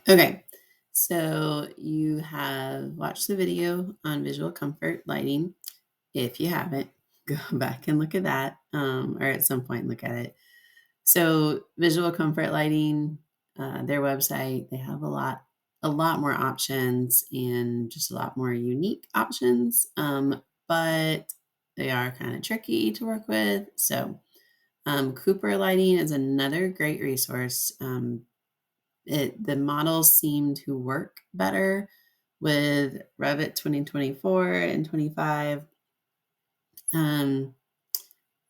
Okay, so you have watched the video on visual comfort lighting. If you haven't, go back and look at that, or at some point look at it. So visual comfort lighting, their website, they have a lot more options and just a lot more unique options. But they are kind of tricky to work with. So Cooper Lighting is another great resource. The models seem to work better with Revit 2024 and 25. Um,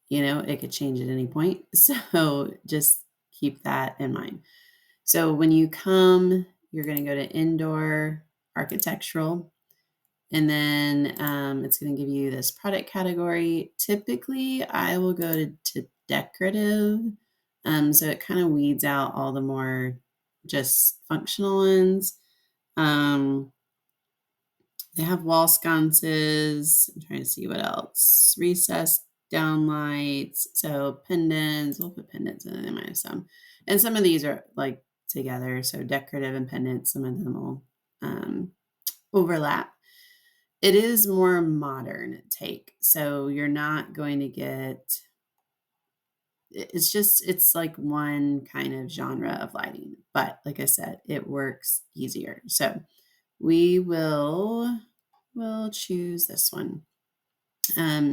it could change at any point. So just keep that in mind. So when you come, you're going to go to indoor architectural, and then it's going to give you this product category. Typically, I will go to decorative. So it kind of weeds out all the more just functional ones. Um, they have wall sconces. I'm trying to see what else. Recessed downlights. So pendants. We'll put pendants in there. Might have some. And some of these are like together. So decorative and pendants, some of them will overlap. It is more modern take. So you're not going to get it's like one kind of genre of lighting. But like I said, it works easier. So we'll choose this one.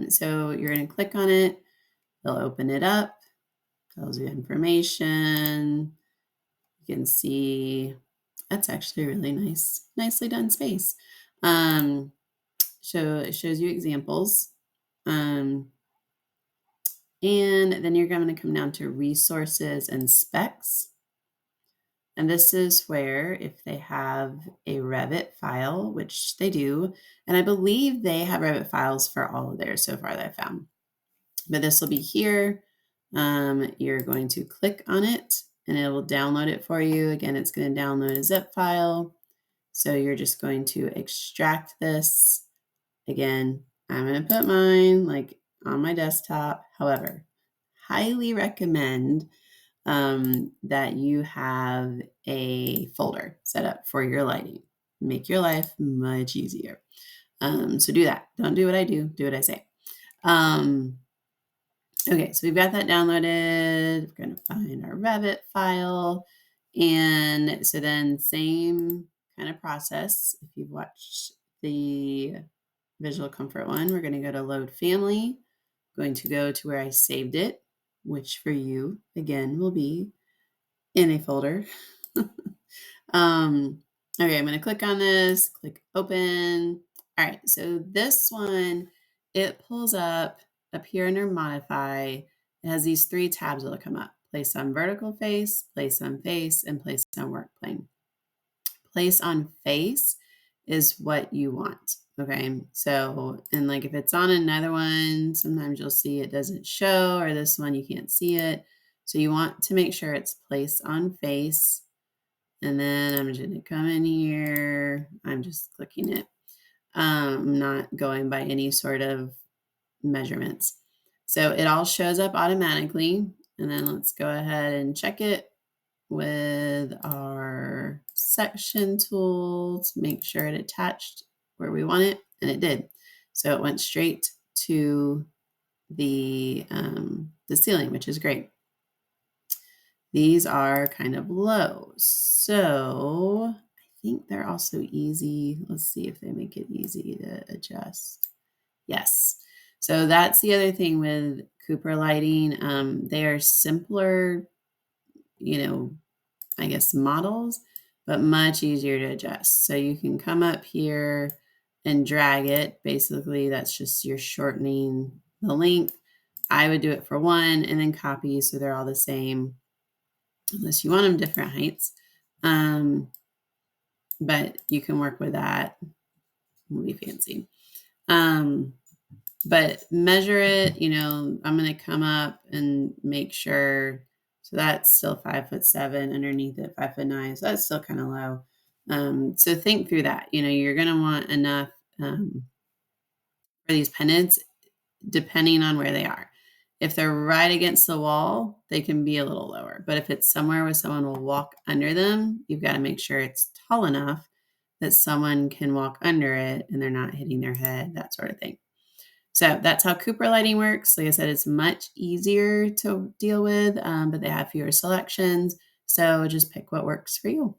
So you're going to click on it. It'll open it up, tells you information. You can see that's actually a really nicely done space. So it shows you examples. Um, and then you're going to come down to resources and specs. And this is where if they have a Revit file, which they do, and I believe they have Revit files for all of theirs so far that I found. But this will be here. You're going to click on it and it will download it for you. Again, it's going to download a zip file. So you're just going to extract this. Again, I'm going to put mine like on my desktop. However, highly recommend that you have a folder set up for your lighting. Make your life much easier. So do that. Don't do what I do. Do what I say. Okay, so we've got that downloaded. We're going to find our Revit file. And so then same kind of process. If you've watched the visual comfort one, we're going to go to load family. I'm going to go to where I saved it, which for you, again, will be in a folder. Okay, I'm going to click on this, click open. All right, so this one, it pulls up here under modify. It has these 3 tabs that'll come up. Place on vertical face, place on face, and place on work plane. Place on face is what you want. Okay, so, and like if it's on another one, sometimes you'll see it doesn't show, or this one you can't see it. So you want to make sure it's place on face. And then I'm just going to come in here. I'm just clicking it. I'm not going by any sort of measurements. So it all shows up automatically. And then let's go ahead and check it with our section tool to make sure it attached where we want it. And it did. So it went straight to the ceiling, which is great. These are kind of low. So I think they're also easy. Let's see if they make it easy to adjust. Yes. So that's the other thing with Cooper lighting. They are simpler, I guess models, but much easier to adjust. So you can come up here and drag it. Basically, that's just you're shortening the length. I would do it for one and then copy so they're all the same, unless you want them different heights. But you can work with that. It'll be fancy. But measure it, I'm going to come up and make sure. So that's still 5'7", underneath it 5'9". So that's still kind of low. So think through that. You're going to want enough for these pendants, depending on where they are. If they're right against the wall, they can be a little lower. But if it's somewhere where someone will walk under them, you've got to make sure it's tall enough that someone can walk under it and they're not hitting their head, that sort of thing. So that's how Cooper lighting works. Like I said, it's much easier to deal with, but they have fewer selections. So just pick what works for you.